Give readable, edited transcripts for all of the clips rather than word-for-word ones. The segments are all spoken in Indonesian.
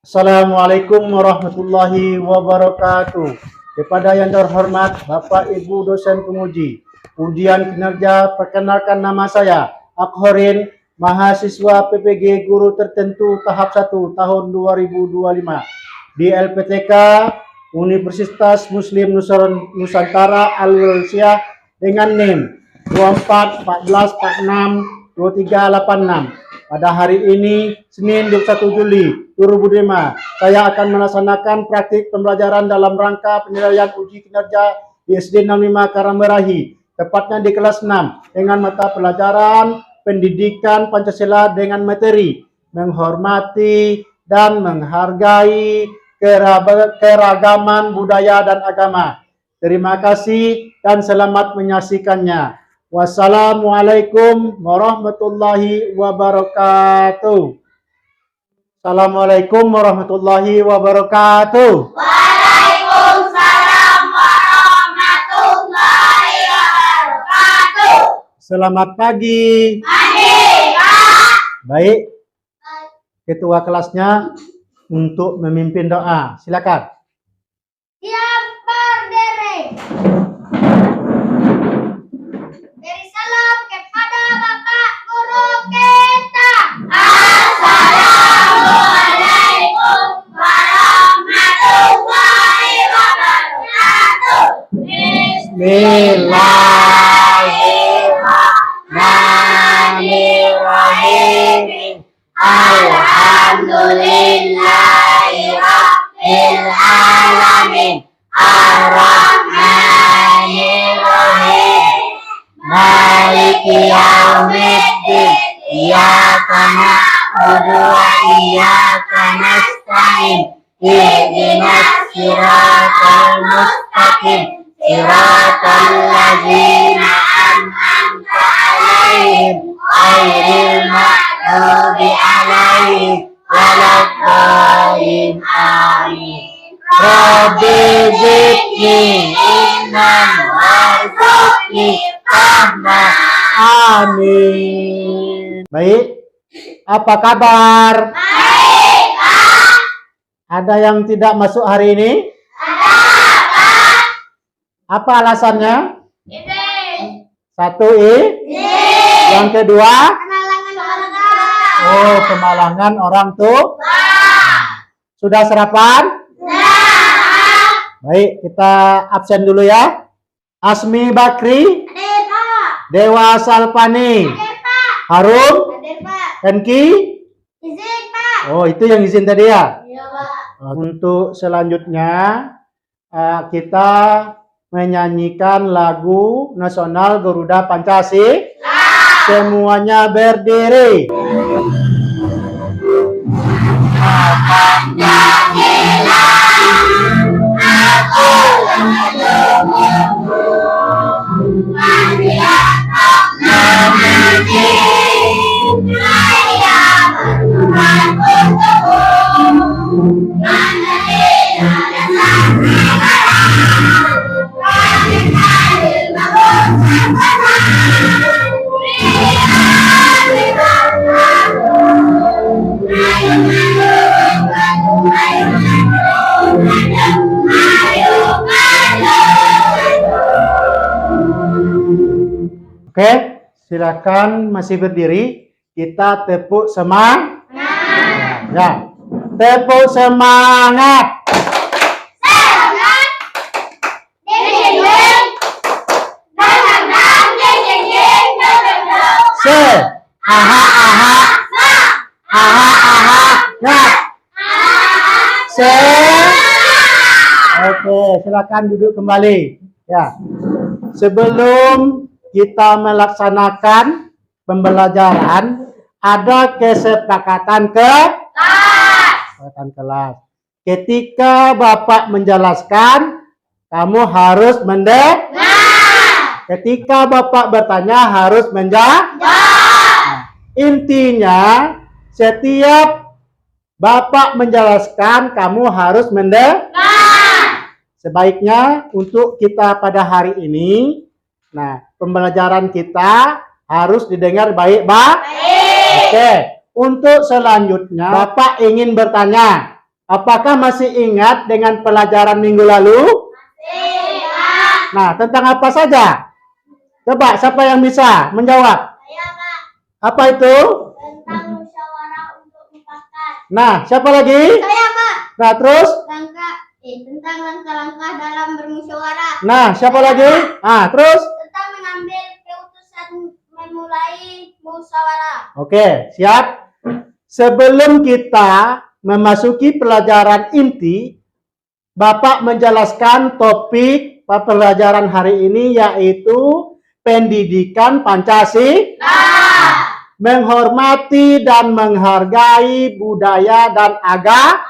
Assalamualaikum warahmatullahi wabarakatuh. Kepada yang terhormat Bapak Ibu dosen penguji ujian kinerja, perkenalkan nama saya Akhorin, mahasiswa PPG Guru Tertentu tahap 1 tahun 2025 di LPTK Universitas Muslim Nusantara Al-Walsiyah dengan NIM 2414462386. Pada hari ini, Senin 21 Juli 2005, saya akan melaksanakan praktik pembelajaran dalam rangka penilaian uji kinerja di SD 65 Karamberahi, tepatnya di kelas 6, dengan mata pelajaran pendidikan Pancasila dengan materi menghormati dan menghargai keragaman budaya dan agama. Terima kasih dan selamat menyaksikannya. Wassalamualaikum warahmatullahi wabarakatuh. Assalamualaikum warahmatullahi wabarakatuh. Waalaikumsalam warahmatullahi wabarakatuh. Selamat pagi. Pagi, Pak. Baik, ketua kelasnya untuk memimpin doa. Silakan. Siap berdiri. Beri salam kepada Bapak Guru kita. Assalamualaikum warahmatullahi wabarakatuh. Bismillahirrahmanirrahim. Alhamdulillahirabbil alamin. Ar-Rahmanirrahim. Maliki yaumiddin. Iyyaka na'budu wa iyyaka nasta'in. Ihdinas siratal mustaqim. Siratal ladzina an'amta 'alaihim ghairil maghdubi 'alaihim waladdallin. Amin. Rabbi zidni ilman warzuqni rahmah. Amin. Baik, apa kabar? Baik, Pak. Ada yang tidak masuk hari ini? Ada, Pak. Apa alasannya? Ini. Satu Ini. yang kedua, Kenalangan orang tua. oh, kemalangan orang tua. Sudah sarapan? Baik, kita absen dulu ya. Asmi Bakri, Hadir, Pak. Dewa Salpani, Hadir, Pak. Harum, Hadir, Pak. Henki. Izin, Pak. Oh, itu yang izin tadi ya. Iya, Pak. Untuk selanjutnya kita menyanyikan lagu nasional Garuda Pancasila. Semuanya berdiri. Oke, silakan masih berdiri. Kita tepuk semangat. Ya, tepuk semangat. Semangat. Ding, ding, ding. Dang, dang, dang. Ding, ding, ding. Dang, dang, dang. Se, aha, aha, aha, aha, ya. Se. Oke, silakan duduk kembali. Ya, sebelum kita melaksanakan pembelajaran, ada kesepakatan kelas. Ketika Bapak menjelaskan, kamu harus mendengar. Ketika Bapak bertanya, harus menjawab. Intinya, setiap Bapak menjelaskan, kamu harus mendengar. Sebaiknya untuk kita pada hari ini, nah, pembelajaran kita harus didengar baik-baik. Oke, untuk selanjutnya Bapak ingin bertanya, Apakah masih ingat dengan pelajaran minggu lalu? Iya. Nah, tentang apa saja? Coba, siapa yang bisa menjawab? Saya, Pak. Apa itu? Tentang musyawarah untuk mufakat. Nah, siapa lagi? Saya, Pak. Nah, terus? Tentang langkah-langkah dalam bermusyawarah. Nah, siapa lagi? Nah, terus? Tentang mengambil keputusan memulai musyawarah. Oke, siap. Sebelum kita memasuki pelajaran inti, Bapak menjelaskan topik pelajaran hari ini yaitu pendidikan Pancasila. Menghormati dan menghargai budaya dan agama.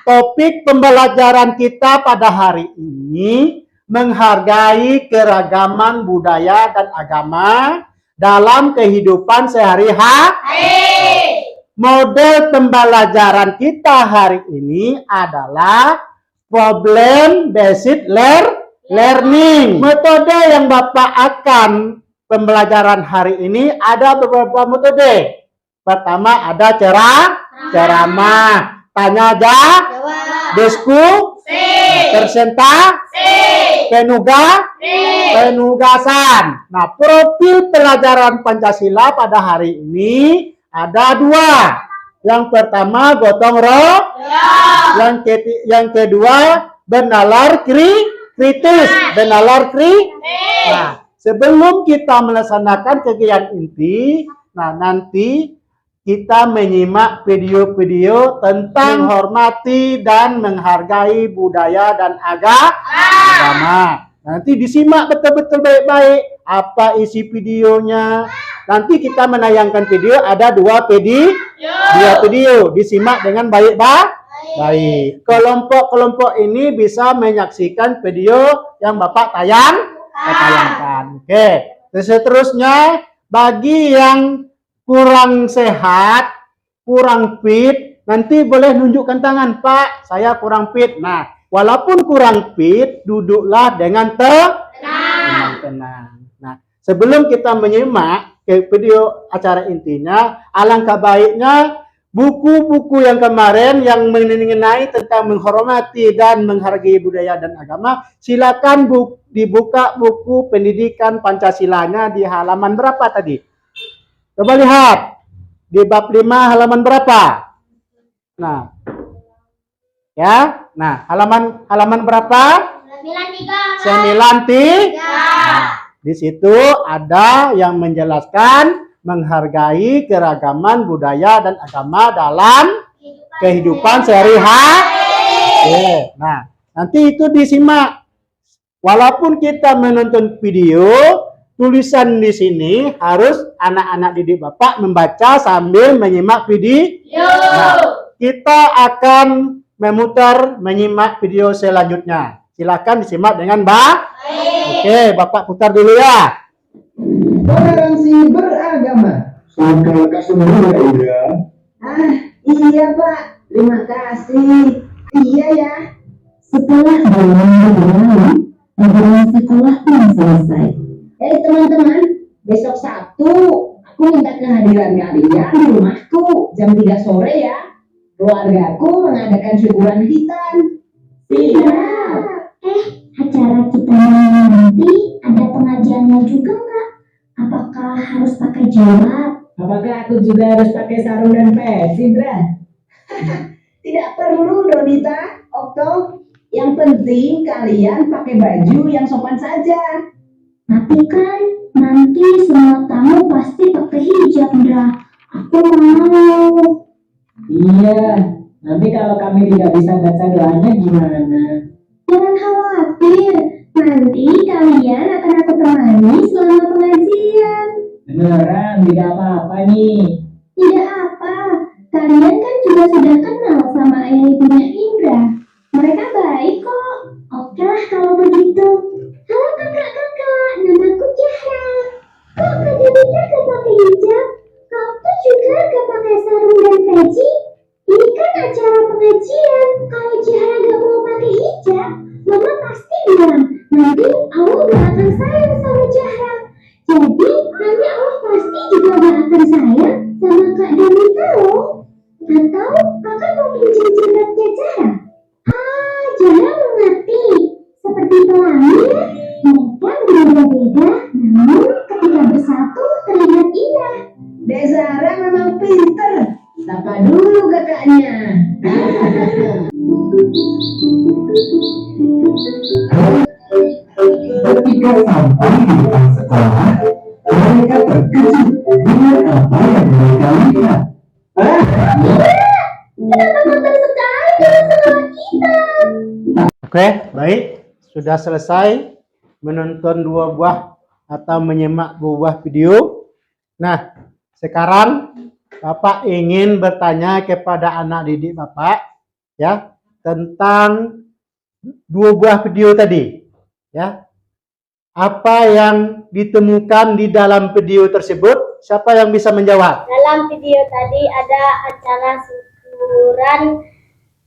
Topik pembelajaran kita pada hari ini menghargai keragaman budaya dan agama dalam kehidupan sehari-hari. Model pembelajaran kita hari ini adalah problem based learning. Metode yang Bapak akan pembelajaran hari ini ada beberapa metode. Pertama ada ceramah, tanya jawab, diskusi, presentasi, penugasan. Nah, profil pelajaran Pancasila pada hari ini ada dua. Yang pertama gotong royong. Yang kedua bernalar kritis. Nah, sebelum kita melaksanakan kegiatan inti, nah nanti kita menyimak video-video tentang menghormati dan menghargai budaya dan agama. Nanti disimak betul-betul baik-baik apa isi videonya. Nanti kita menayangkan video, ada dua video, disimak dengan baik. Kelompok-kelompok ini bisa menyaksikan video yang Bapak tayangkan. Oke. Seterusnya, bagi yang kurang sehat, kurang fit, nanti boleh nunjukkan tangan, Pak, saya kurang fit. Nah, walaupun kurang fit, duduklah dengan tenang. Nah, sebelum kita menyimak ke video acara intinya, alangkah baiknya buku-buku yang kemarin yang mengenai tentang menghormati dan menghargai budaya dan agama, silakan dibuka buku pendidikan Pancasilanya di halaman berapa tadi? Coba lihat di bab 5 halaman berapa? Nah, ya, nah halaman berapa? 93. Di situ ada yang menjelaskan menghargai keragaman budaya dan agama dalam kehidupan sehari-hari. Nah, nanti itu disimak. Walaupun kita menonton video, tulisan di sini harus anak-anak didik Bapak membaca sambil menyimak video. Nah, kita akan menyimak video selanjutnya. Silakan disimak dengan baik. Oke, Bapak putar dulu ya. Toleransi beragama. Sangka semua ya. Iya Pak, terima kasih. Iya ya. Setelah berlalu, pelajaran sekolah pun selesai. Teman-teman, besok Sabtu aku minta kehadiran kalian di rumahku jam 3 sore ya. Keluargaku mengadakan syukuran hitan. Siap. Acara kita nanti ada pengajiannya juga nggak? Apakah harus pakai jilbab? Apakah aku juga harus pakai sarung dan peci, Dra? Tidak perlu, Donita, Okto. Yang penting kalian pakai baju yang sopan saja. Tapi kan nanti semua tamu pasti pakai hijab, Dra. Aku mau. Iya, nanti kalau kami tidak bisa baca doanya gimana? Jangan khawatir, nanti kalian akan aku temani selama pengajian. Beneran, tidak apa-apa nih. Tidak apa, kalian kan juga sudah kenal sama ayah ibunya Indra. Mereka baik kok. Oke lah kalau begitu. Halo kakak-kakak, namaku Zahra. Kok Kak Denika gak pakai hijab? Kau tuh juga gak pakai sarung dan peci? Ini kan acara pengajian. Kalau Zahra gak mau pakai hijab, Mama pasti bilang, nanti Allah gak akan sayang sama Zahra. Jadi nanti Allah pasti juga gak akan sayang sama Kak Denika loh. Atau kakak mau pinjam jilbab membaca Jara? Ah, Jara mengerti. Seperti pelangi, mereka berbeda-beda, namun ketika bersatu terlihat indah. Dek Zara memang pinter. Sapa dulu kakaknya. Ketika sampai di depan sekolah, mereka terkejut dengan apa yang mereka lihat. Kenapa kotor sekali dengan sekolah kita? Oke, baik. Sudah selesai menonton dua buah atau menyimak dua buah video. Nah, sekarang Bapak ingin bertanya kepada anak didik Bapak ya tentang dua buah video tadi. Ya. Apa yang ditemukan di dalam video tersebut? Siapa yang bisa menjawab? Dalam video tadi ada acara syukuran,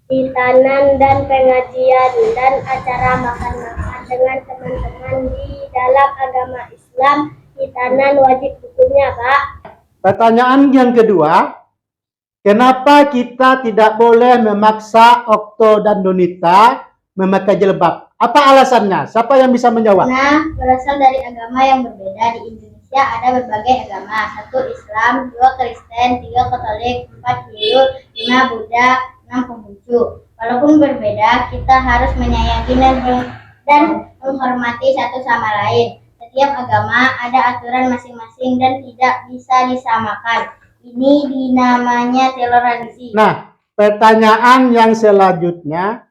hitanan dan pengajian dan acara makan-makan dengan teman-teman di dalam agama Islam. Hitanan wajib hukumnya, Pak. Pertanyaan yang kedua, kenapa kita tidak boleh memaksa Okto dan Donita memakai jilbab? Apa alasannya? Siapa yang bisa menjawab? Karena berasal dari agama yang berbeda. Di Indonesia ada berbagai agama. 1 Islam, 2 Kristen, 3 Katolik, 4 Hindu, 5 Buddha, 6 Konghucu. Walaupun berbeda, kita harus menyayangi dan menghormati satu sama lain. Setiap agama ada aturan masing-masing dan tidak bisa disamakan. Ini dinamanya toleransi. Nah, pertanyaan yang selanjutnya,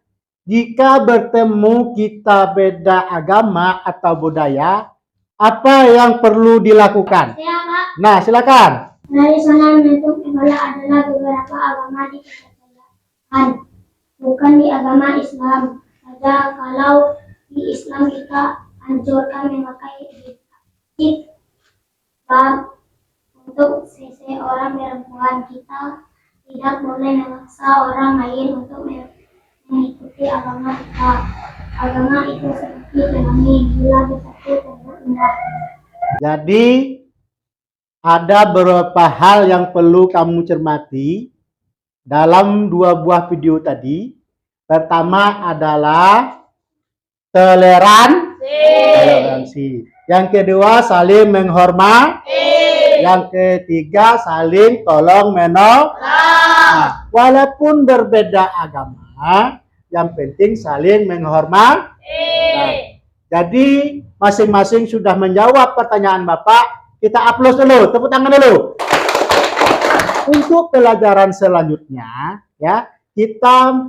jika bertemu kita beda agama atau budaya, apa yang perlu dilakukan? Ya, Pak. Nah, silakan. Dari sana membentuk Ebola adalah beberapa agama di kerajaan, bukan di agama Islam saja. Kalau di Islam kita anjurkan memakai jilbab untuk seseorang perempuan. Kita tidak boleh memaksa orang lain untuk mengikuti agama kita. Agama itu seperti pelangi, bila bersatu terlihat indah. Jadi, ada beberapa hal yang perlu kamu cermati dalam dua buah video tadi. Pertama adalah toleransi. Yang kedua, saling menghormati. Yang ketiga, saling tolong menolong. Nah, walaupun berbeda agama, yang penting saling menghormati. Nah, jadi masing-masing sudah menjawab pertanyaan Bapak. Kita aplaus dulu, tepuk tangan dulu. Untuk pelajaran selanjutnya, ya, kita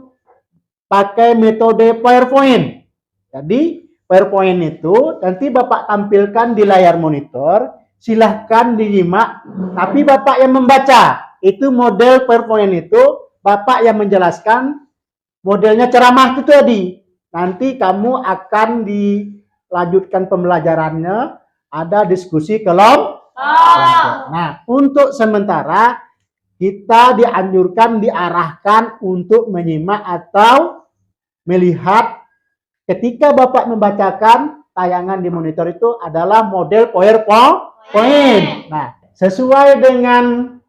pakai metode PowerPoint. Jadi, PowerPoint itu nanti Bapak tampilkan di layar monitor, silahkan dinyimak, tapi Bapak yang membaca. Itu model PowerPoint itu, Bapak yang menjelaskan, modelnya ceramah itu tadi. Nanti kamu akan dilanjutkan pembelajarannya, ada diskusi kelompok. Nah, untuk sementara kita diarahkan untuk menyimak atau melihat ketika Bapak membacakan tayangan di monitor itu adalah model PowerPoint. Nah, sesuai dengan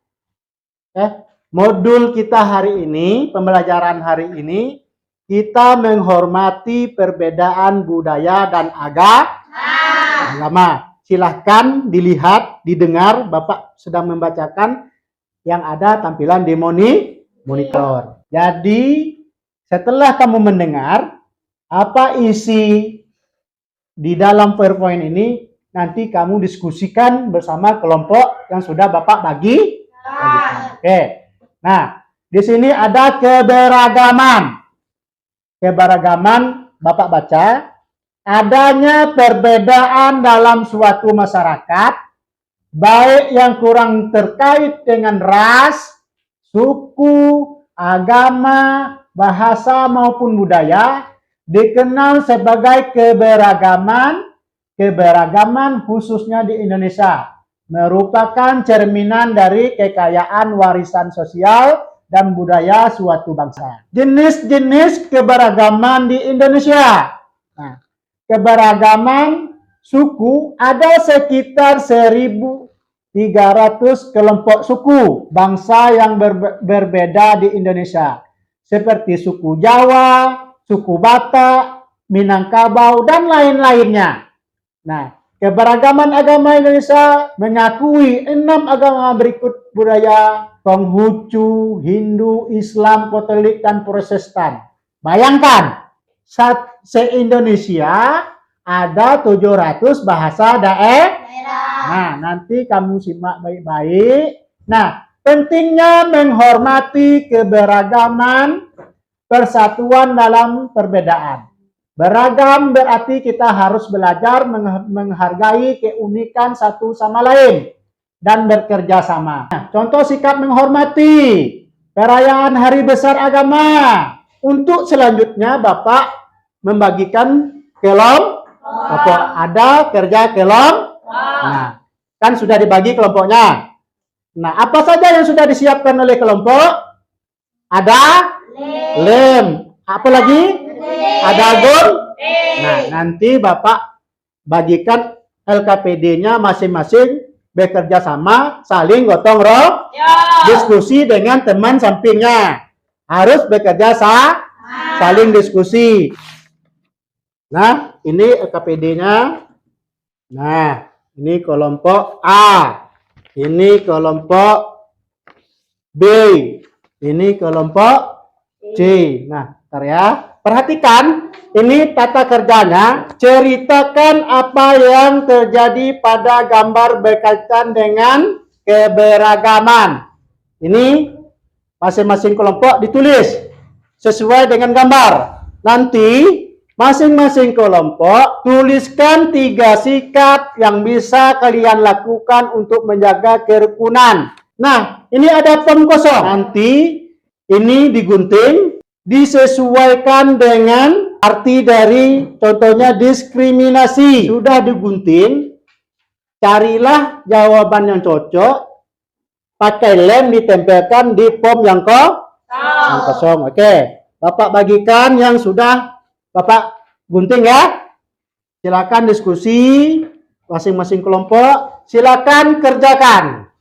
modul kita hari ini, pembelajaran hari ini, kita menghormati perbedaan budaya dan agama. Silahkan dilihat, didengar, Bapak sedang membacakan yang ada tampilan di monitor. Jadi, setelah kamu mendengar apa isi di dalam PowerPoint ini, nanti kamu diskusikan bersama kelompok yang sudah Bapak bagi. Oke. Nah, di sini ada keberagaman. Keberagaman, Bapak baca. Adanya perbedaan dalam suatu masyarakat, baik yang kurang terkait dengan ras, suku, agama, bahasa maupun budaya, dikenal sebagai keberagaman. Keberagaman khususnya di Indonesia merupakan cerminan dari kekayaan warisan sosial dan budaya suatu bangsa. Jenis-jenis keberagaman di Indonesia. Nah, keberagaman suku ada sekitar 1.300 kelompok suku bangsa yang berbeda di Indonesia. seperti suku Jawa, suku Batak, Minangkabau, dan lain-lainnya. Nah, keberagaman agama Indonesia mengakui 6 agama berikut budaya: Konghucu, Hindu, Islam, Katolik, dan Protestan. Bayangkan, se-Indonesia ada 700 bahasa daerah. Nah, nanti kamu simak baik-baik. Nah, pentingnya menghormati keberagaman, persatuan dalam perbedaan. Beragam berarti kita harus belajar menghargai keunikan satu sama lain dan bekerja sama. Nah, contoh sikap menghormati perayaan Hari Besar Agama. Untuk selanjutnya Bapak membagikan kelompok. Ada kerja kelompok. Nah, kan sudah dibagi kelompoknya. Nah, apa saja yang sudah disiapkan oleh kelompok? Ada lem. Apa lagi? Ada gun. Nah, nanti Bapak bagikan LKPD-nya masing-masing, bekerja sama, saling gotong royong, diskusi dengan teman sampingnya. Harus bekerja saling diskusi. Nah, ini LKPD-nya. Nah, ini kelompok A. Ini kelompok B. Ini kelompok C. Nah, ntar ya. Perhatikan, ini tata kerjanya. Ceritakan apa yang terjadi pada gambar berkaitan dengan keberagaman. Ini masing-masing kelompok ditulis sesuai dengan gambar. Nanti masing-masing kelompok tuliskan 3 sikap yang bisa kalian lakukan untuk menjaga kerukunan. Nah, ini ada form kosong. Nanti ini digunting, disesuaikan dengan arti dari contohnya diskriminasi. Sudah digunting, carilah jawaban yang cocok, pakai lem ditempelkan di form yang kosong. Oke, Bapak bagikan yang sudah Bapak gunting ya. Silakan diskusi masing-masing kelompok. Silakan kerjakan.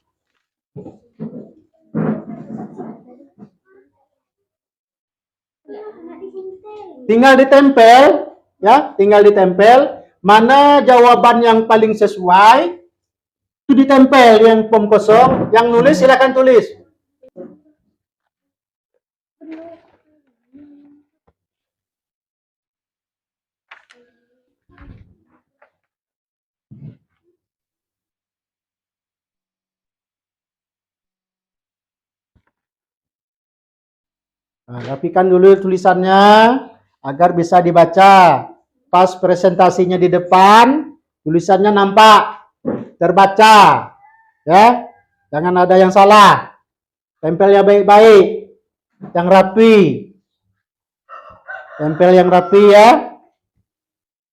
Tinggal ditempel ya, tinggal ditempel. Mana jawaban yang paling sesuai itu ditempel yang form kosong. Yang nulis silakan tulis. Nah, rapikan dulu tulisannya agar bisa dibaca. Pas presentasinya di depan, tulisannya nampak, terbaca. Ya, jangan ada yang salah. Tempelnya baik-baik, yang rapi. Tempel yang rapi ya.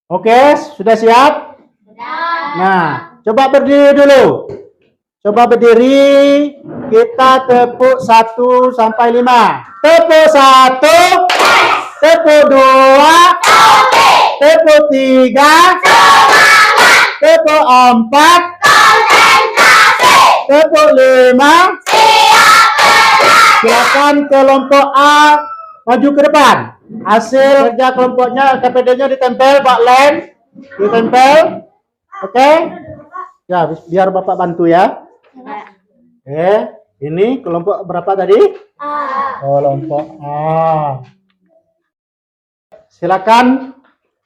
Oke, sudah siap? Nah, coba berdiri dulu. Coba berdiri, kita tepuk 1 sampai 5. Tepuk 1, tepuk 2, tepuk 3, tepuk 4, tepuk 5. Silakan kelompok A maju ke depan. Hasil kerja kelompoknya, KPD-nya ditempel, Pak Len, ditempel. Oke? Ya, biar Bapak bantu ya. Ini kelompok berapa tadi? A. Kelompok A. Silakan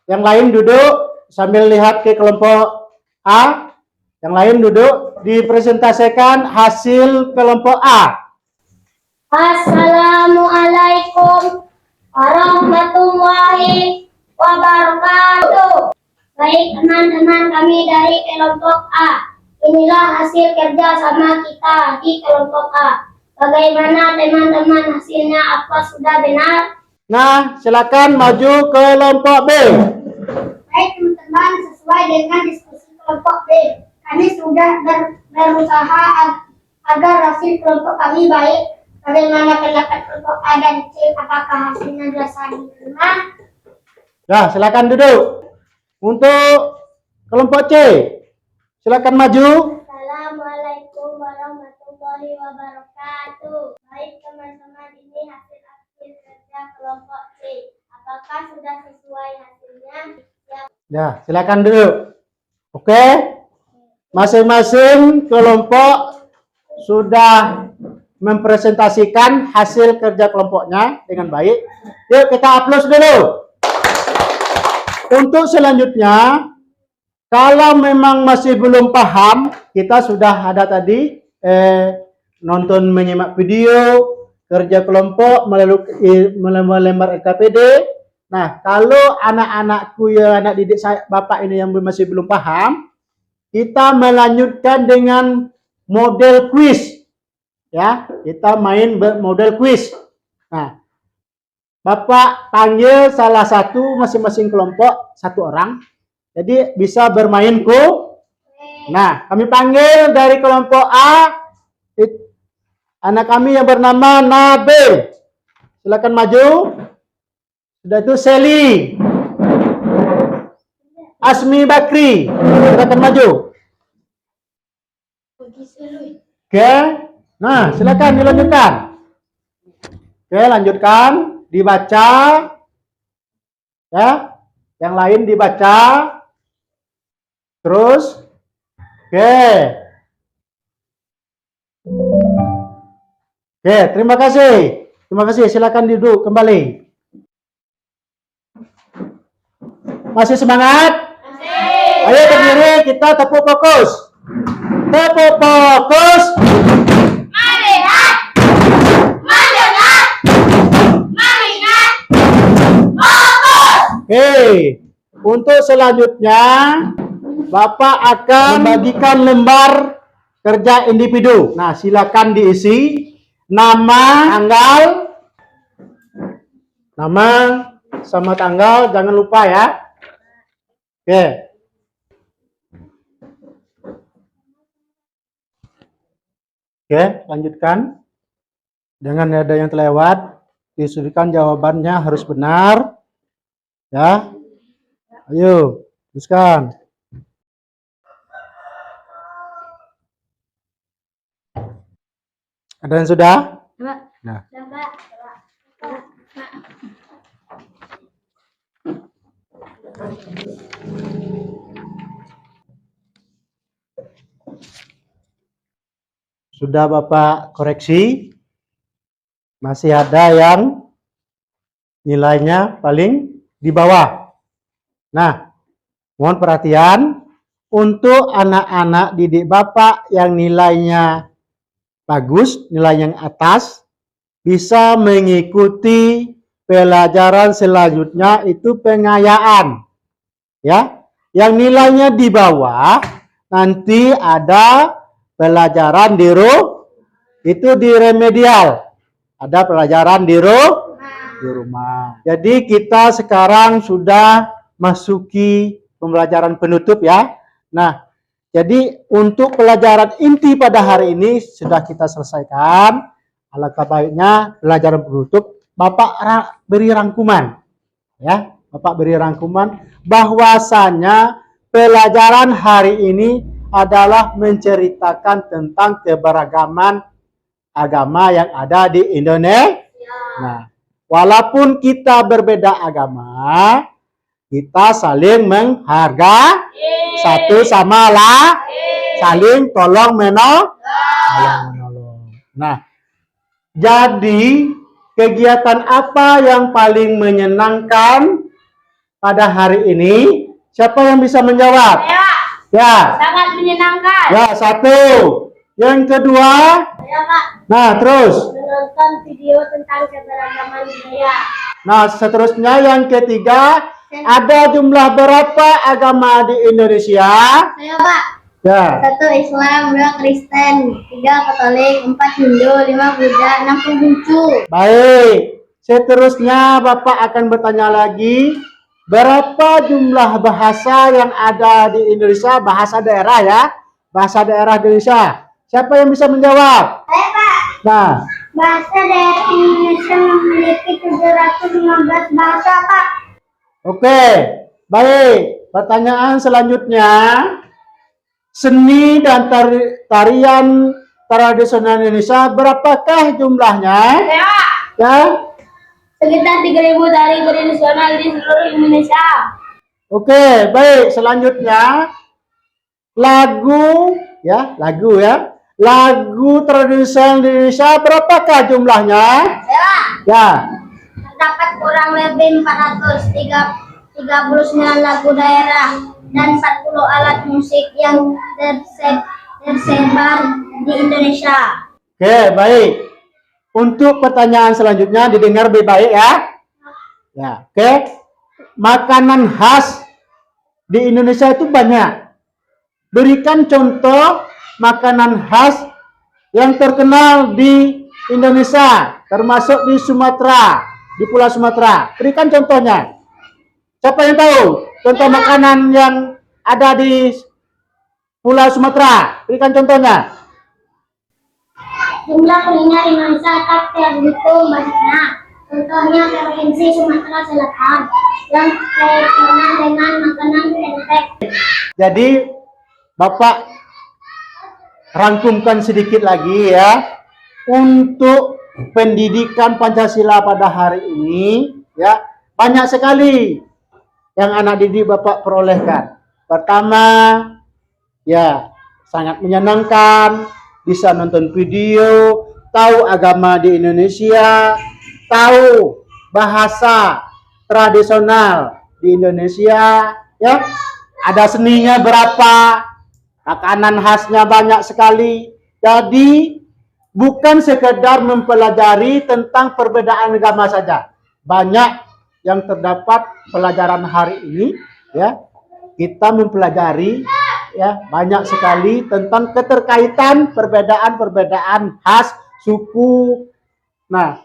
yang lain duduk sambil lihat ke kelompok A. Yang lain duduk, dipresentasikan hasil kelompok A. Assalamualaikum warahmatullahi wabarakatuh. Baik teman-teman kami dari kelompok A. Inilah hasil kerja sama kita di kelompok A. Bagaimana teman-teman hasilnya, apa sudah benar? Nah, silakan maju ke kelompok B. Baik teman-teman, sesuai dengan diskusi kelompok B, kami sudah berusaha agar hasil kelompok kami baik. Bagaimana pendapat kelompok A dan C? Apakah hasilnya bisa diterima? Nah, silakan duduk. Untuk kelompok C, silakan maju. Assalamualaikum warahmatullahi wabarakatuh. Baik teman-teman, ini hasil Indonesia kelompok C. Apakah sudah sesuai hasilnya? Ya, silakan dulu. Oke. Masing-masing kelompok sudah mempresentasikan hasil kerja kelompoknya dengan baik. Yuk kita aplaus dulu. Untuk selanjutnya, kalau memang masih belum paham, kita sudah ada tadi nonton menyimak video kerja kelompok melalui lembar LKPD. Nah, kalau anak-anakku ya anak didik saya, bapak ini yang masih belum paham, kita melanjutkan dengan model quiz. Ya, kita main model quiz. Nah, Bapak panggil salah satu masing-masing kelompok satu orang. Jadi bisa bermain Nah, kami panggil dari kelompok A anak kami yang bernama Nabil. Silakan maju. Sudah itu Sally. Asmi Bakri. Silakan maju. Oke. Nah, silakan dilanjutkan. Oke, lanjutkan. Dibaca. Ya. Yang lain dibaca. Terus. Oke. Oke, terima kasih. Terima kasih. Silakan duduk kembali. Masih semangat? Masih. Ayo berdiri, kita tepuk fokus. Tepuk fokus. Melihat, mendengar, mengingat, fokus. Oke, untuk selanjutnya Bapak akan membagikan lembar kerja individu. Nah, silakan diisi nama, nama sama tanggal, jangan lupa ya. Oke. Oke, lanjutkan. Jangan ada yang terlewat. Disuruhkan jawabannya harus benar. Ya. Ayo, teruskan. Ada yang sudah? Nah. Sudah Bapak koreksi? Masih ada yang nilainya paling di bawah. Nah, mohon perhatian untuk anak-anak didik Bapak yang nilainya bagus, nilai yang atas, bisa mengikuti pelajaran selanjutnya itu pengayaan. Ya, yang nilainya di bawah nanti ada pelajaran itu di remedial. Ada pelajaran di rumah. Jadi kita sekarang sudah masuki pembelajaran penutup ya. Nah, jadi untuk pelajaran inti pada hari ini sudah kita selesaikan. Alangkah baiknya pelajaran penutup Bapak beri rangkuman. Ya, Bapak beri rangkuman bahwasanya pelajaran hari ini adalah menceritakan tentang keberagaman agama yang ada di Indonesia. Nah, walaupun kita berbeda agama, kita saling menghargai satu sama lain, saling tolong menolong. Nah, jadi kegiatan apa yang paling menyenangkan pada hari ini? Siapa yang bisa menjawab? Ya. Sangat menyenangkan. Ya, satu. Yang kedua? Ya, Pak. Nah, terus? Menonton video tentang keberagaman budaya. Nah, seterusnya yang ketiga, ada jumlah berapa agama di Indonesia? Saya, Pak. Ya. 1 Islam, 2 Kristen, 3 Katolik, 4 Hindu, 5 Buddha, 6 Konghucu. Baik. Seterusnya Bapak akan bertanya lagi, berapa jumlah bahasa yang ada di Indonesia? Bahasa daerah ya. Bahasa daerah Indonesia. Siapa yang bisa menjawab? Saya, Pak. Nah, Bahasa daerah Indonesia memiliki 715 bahasa, Pak. oke. Baik. Pertanyaan selanjutnya. Seni dan tarian tradisional Indonesia berapakah jumlahnya? Saya, Pak. Ya. Sekitar 3.000 tari tradisional di seluruh Indonesia. Oke, baik. Selanjutnya lagu ya. Lagu tradisional Indonesia berapakah jumlahnya? Ya. Terdapat kurang lebih 439 lagu daerah dan 40 alat musik yang tersebar di Indonesia. Oke, baik. Untuk pertanyaan selanjutnya didengar baik-baik ya. Ya, oke. Makanan khas di Indonesia itu banyak. Berikan contoh makanan khas yang terkenal di Indonesia, termasuk di Sumatera, di Pulau Sumatera. Berikan contohnya. Siapa yang tahu contoh makanan yang ada di Pulau Sumatera? Berikan contohnya. Jumlah kuliner Indonesia tak terhitung banyaknya. Contohnya Provinsi Sumatera Selatan yang terkenal dengan makanan pempek. Jadi Bapak rangkumkan sedikit lagi ya untuk pendidikan Pancasila pada hari ini ya, banyak sekali yang anak didik Bapak perolehkan. Pertama ya, sangat menyenangkan bisa nonton video, tahu agama di Indonesia, tahu bahasa tradisional di Indonesia ya, ada seninya berapa, makanan khasnya banyak sekali. Jadi bukan sekedar mempelajari tentang perbedaan agama saja, banyak yang terdapat pelajaran hari ini ya. Kita mempelajari ya banyak sekali tentang keterkaitan perbedaan-perbedaan khas suku. Nah,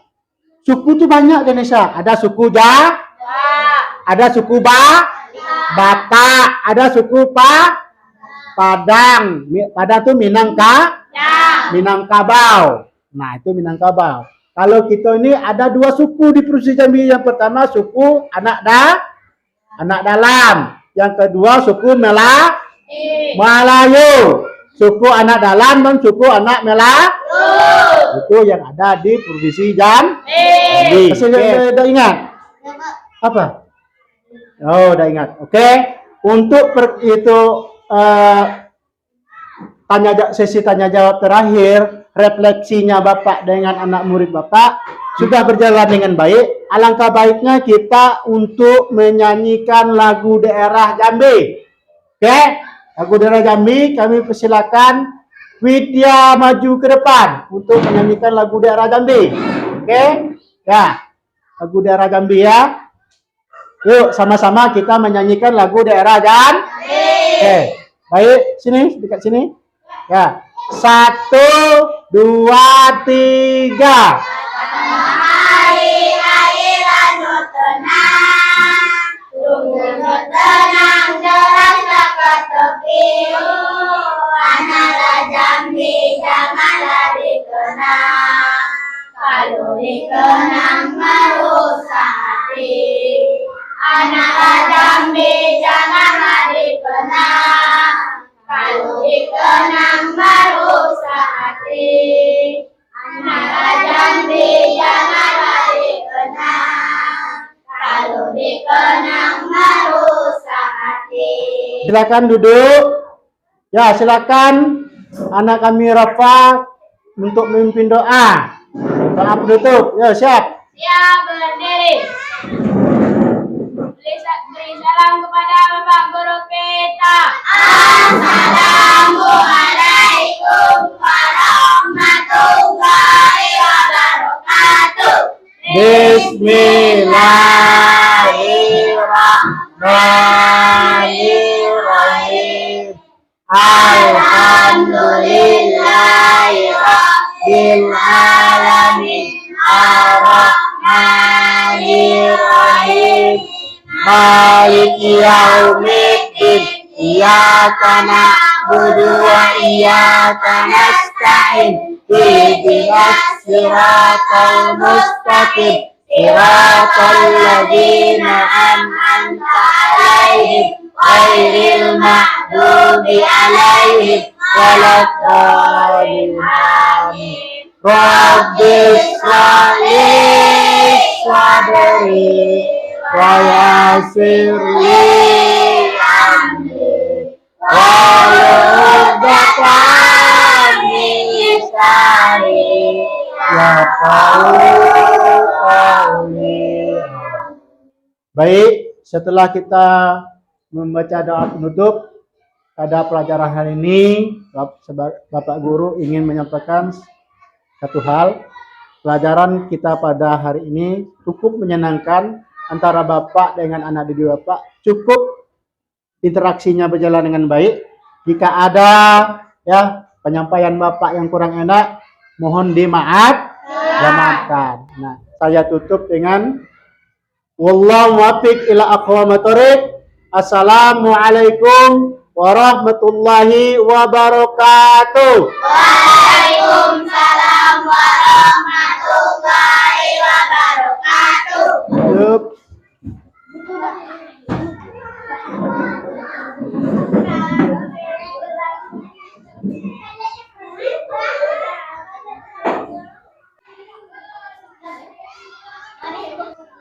suku itu banyak di Indonesia. Ada suku ada suku Batak, ada suku Padang. Padang itu Minangkabau. Nah, itu Minangkabau. Kalau kita ini ada 2 suku di Provinsi Jambi. Yang pertama suku anak dalam. Yang kedua suku Melayu. Suku anak dalam dan suku anak Melayu. Itu yang ada di Provinsi Jambi. Udah ingat? Apa? Oh, udah ingat. Oke. Untuk sesi tanya jawab terakhir, refleksinya Bapak dengan anak murid Bapak sudah berjalan dengan baik. Alangkah baiknya kita untuk menyanyikan lagu daerah Jambi. Oke, lagu daerah Jambi, kami persilakan Widya maju ke depan untuk menyanyikan lagu daerah Jambi. Oke, ya, lagu daerah Jambi ya. Yuk, sama-sama kita menyanyikan lagu daerah Jambi. Oke, baik, sini, dekat sini. Ya, 1, 2, 3. Kalau dikenang merusak hati, anak Jambi janganlah dikenang. Kalau dikenang merusak hati, anak Jambi janganlah dikenang. Kalau dikenang merusak hati. Silakan duduk. Ya, silakan anak kami Rafa untuk memimpin doa. Doa penutup. Ya, siap. Siap, berdiri. Beri salam kepada Bapak Guru kita. Assalamualaikum warahmatullahi wabarakatuh. Bismillahirrahmanirrahim. Alhamdulillahirabbil alamin. Ar-Rahmanirrahim. Maliki yaumiddin. Iyyaka na'budu wa iyyaka nasta'in. Ihdinas siratal mustaqim. Siratal ladzina an'amta 'alaihim ghairil maghdubi 'alaihim waladdallin. Rabbis shrah li sadri wa yassir li amri walughatan min lisani yafqahu qawli. Baik, setelah kita membaca doa penutup pada pelajaran hari ini, Bapak Guru ingin menyampaikan satu hal. Pelajaran kita pada hari ini cukup menyenangkan antara Bapak dengan anak didik Bapak. Cukup interaksinya berjalan dengan baik. Jika ada penyampaian Bapak yang kurang enak, mohon dimaafkan. Nah, saya tutup dengan wallahu muwaffiq ila aqwamit thoriq. Assalamualaikum warahmatullahi wabarakatuh. Waalaikumsalam warahmatullahi wabarakatuh. Yuk. Thank you.